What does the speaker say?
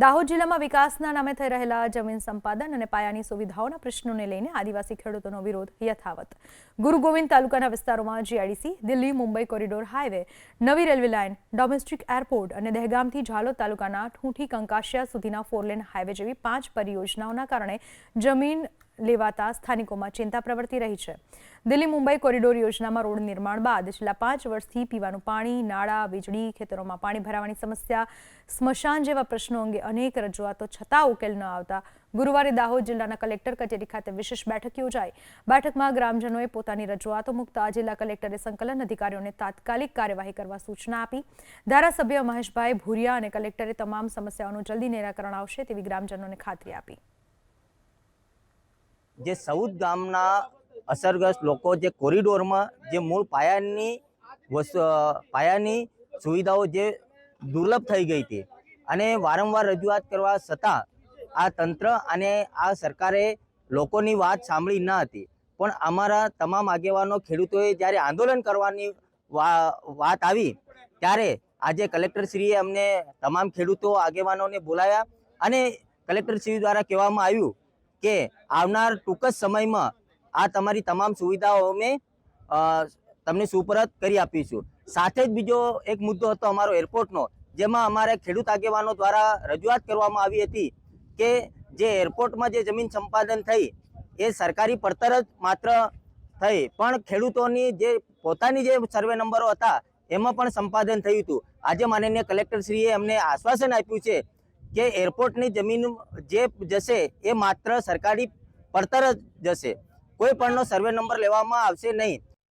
દાહોદ જિલ્લામાં વિકાસના નામે થઈ રહેલા જમીન સંપાદન અને પાયાની સુવિધાઓના પ્રશ્નોને લઈને આદિવાસી ખેડૂતોનો વિરોધ યથાવત। ગુરુ ગોવિંદ તાલુકાના વિસ્તારોમાં GIDC, Delhi Mumbai corridor highway, નવી રેલવે લાઇન, ડોમેસ્ટિક એરપોર્ટ અને દહેગામથી ઝાલોદ તાલુકાના ઠૂંઠી કંકાશિયા સુધીના 4 લેન હાઈવે જેવી 5 પરિયોજનાઓના કારણે જમીન લેવાતા સ્થાનિકોમાં ચિંતા પ્રવર્તી રહી છે। દિલ્હી મુંબઈ કોરિડોર યોજનામાં રોડ નિર્માણ બાદ છેલ્લા 5 વર્ષથી પીવાનું પાણી, નાળા, વીજળી, ખેતરોમાં પાણી ભરાવાની સમસ્યા, સ્મશાન જેવા પ્રશ્નો અંગે અનેક રજૂઆતો છતાં ઉકેલ ન આવતા ગુરુવારે દાહોદ જિલ્લાના કલેક્ટર કચેરી ખાતે વિશેષ બેઠક યોજાઈ। બેઠકમાં ગ્રામજનોએ પોતાની રજૂઆતો મૂકતા જિલ્લા કલેક્ટરે સંકલન અધિકારીઓને તાત્કાલિક કાર્યવાહી કરવા સૂચના આપી। ધારાસભ્ય મહેશભાઈ ભુરિયા અને કલેક્ટરે તમામ સમસ્યાઓનું જલ્દી નિરાકરણ આવશે તેવી ગ્રામજનોને ખાતરી આપી। જે 14 ગામના અસરગ્રસ્ત લોકો જે કોરિડોરમાં જે મૂળ પાયાની સુવિધાઓ જે દુર્લભ થઈ ગઈ હતી અને વારંવાર રજૂઆત કરવા છતાં આ તંત્ર અને આ સરકારે લોકોની વાત સાંભળી ન હતી। પણ અમારા તમામ આગેવાનો ખેડૂતોએ જ્યારે આંદોલન કરવાની વાત આવી ત્યારે આજે કલેક્ટરશ્રીએ અમને તમામ ખેડૂતો આગેવાનોને બોલાવ્યા અને કલેક્ટરશ્રી દ્વારા કહેવામાં આવ્યું કે આવનાર ટૂંક જ સમયમાં આ તમારી તમામ સુવિધાઓ અમે તમને સુપરત કરી આપીશું। સાથે જ બીજો એક મુદ્દો હતો અમારો એરપોર્ટનો, જેમાં અમારા ખેડૂત આગેવાનો દ્વારા રજૂઆત કરવામાં આવી હતી કે જે એરપોર્ટમાં જે જમીન સંપાદન થઈ એ સરકારી પડતર જ માત્ર થઈ, પણ ખેડૂતોની જે પોતાની જે સર્વે નંબરો હતા એમાં પણ સંપાદન થયું હતું। આજે માનનીય કલેક્ટરશ્રીએ અમને આશ્વાસન આપ્યું છે કે એરપોર્ટની જમીન જે જશે એ માત્ર સરકારી પડતર જ જશે, કોઈ પણનો સર્વે નંબર લેવામાં આવશે નહીં।